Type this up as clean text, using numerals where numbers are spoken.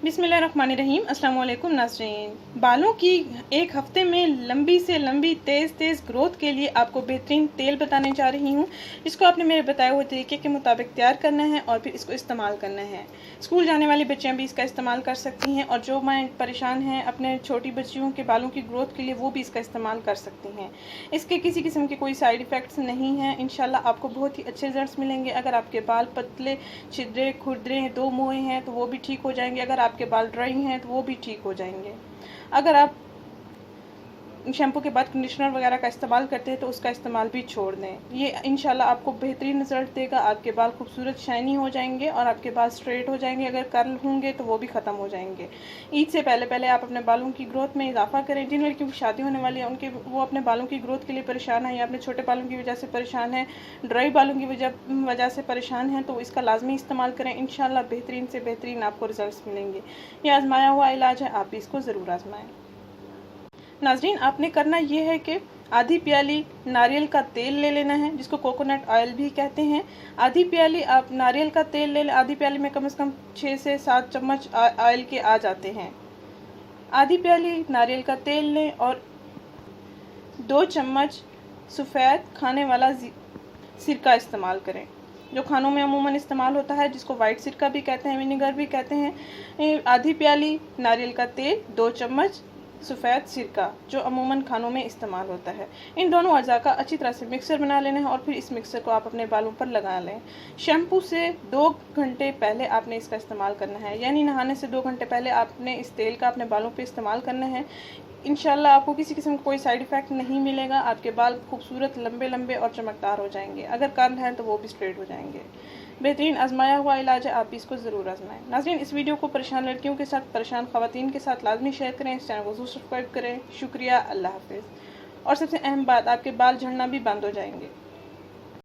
बिस्मिल्लाहिर्रहमानिर्रहीम। अस्सलाम वालेकुम नाज़रीन। बालों की एक हफ़्ते में लंबी से लंबी तेज़ ग्रोथ के लिए आपको बेहतरीन तेल बताने जा रही हूँ, जिसको आपने मेरे बताए हुए तरीके के मुताबिक तैयार करना है और फिर इसको इस्तेमाल करना है। स्कूल जाने वाली बच्चियाँ भी इसका इस्तेमाल कर सकती हैं और जो माँ परेशान हैं अपने छोटी बच्चियों के बालों की ग्रोथ के लिए, वो भी इसका इस्तेमाल कर सकती हैं। इसके किसी किस्म के कोई साइड इफ़ेक्ट्स नहीं हैं। इंशाल्लाह आपको बहुत ही अच्छे रिजल्ट्स मिलेंगे। अगर आपके बाल पतले, छिद्रे, खुरदरे, दो मुँहे हैं तो वो भी ठीक हो जाएंगे। अगर आपके बाल ड्राई हैं तो वो भी ठीक हो जाएंगे। अगर आप शैम्पू के बाद कंडीशनर वगैरह का इस्तेमाल करते हैं तो उसका इस्तेमाल भी छोड़ दें। ये इंशाल्लाह आपको बेहतरीन रिजल्ट देगा। आपके बाल खूबसूरत शाइनी हो जाएंगे और आपके बाल स्ट्रेट हो जाएंगे। अगर कर्ल होंगे तो वो भी ख़त्म हो जाएंगे। ईद से पहले पहले आप अपने बालों की ग्रोथ में इजाफा करें। जिन लड़कियों की शादी होने वाली है वो अपने बालों की ग्रोथ के लिए परेशान है या अपने छोटे बालों की वजह से परेशान है, ड्राई बालों की वजह से परेशान हैं, तो इसका लाजमी इस्तेमाल करें। इंशाल्लाह बेहतरीन से बेहतरीन आपको रिजल्ट मिलेंगे। ये आजमाया हुआ इलाज है, आप भी इसको ज़रूर आजमाएँ। नाजरीन, आपने करना ये है कि आधी प्याली नारियल का तेल ले लेना है, जिसको कोकोनट ऑयल भी कहते हैं। आधी प्याली आप नारियल का तेल ले लें। आधी प्याली में कम से कम 6 से 7 चम्मच ऑयल के आ जाते हैं। आधी प्याली नारियल का तेल लें और 2 चम्मच सफ़ेद खाने वाला सिरका इस्तेमाल करें, जो खानों में अमूमन इस्तेमाल होता है, जिसको वाइट सिरका भी कहते हैं, विनेगर भी कहते हैं। आधी प्याली नारियल का तेल, 2 चम्मच सफ़ेद सिरका, जो अमूमन खानों में इस्तेमाल होता है। इन दोनों अज़ा का अच्छी तरह से मिक्सर बना लेना है और फिर इस मिक्सर को आप अपने बालों पर लगा लें। शैम्पू से 2 घंटे पहले आपने इसका इस्तेमाल करना है, यानी नहाने से 2 घंटे पहले आपने इस तेल का अपने बालों पे इस्तेमाल करना है। इंशाल्लाह आपको किसी किस्म का कोई साइड इफ़ेक्ट नहीं मिलेगा। आपके बाल खूबसूरत लंबे लंबे और चमकदार हो जाएंगे। अगर कर्ल हैं तो वो भी स्ट्रेट हो जाएंगे। बेहतरीन आजमाया हुआ इलाज है, आप भी इसको ज़रूर आजमाएं। नाज़रीन, इस वीडियो को परेशान लड़कियों के साथ, परेशान ख़वातीन के साथ लाजमी शेयर करें। इस चैनल को ज़रूर सब्सक्राइब करें। शुक्रिया, अल्लाह हाफिज़। और सबसे अहम बात, आपके बाल झड़ना भी बंद हो जाएंगे।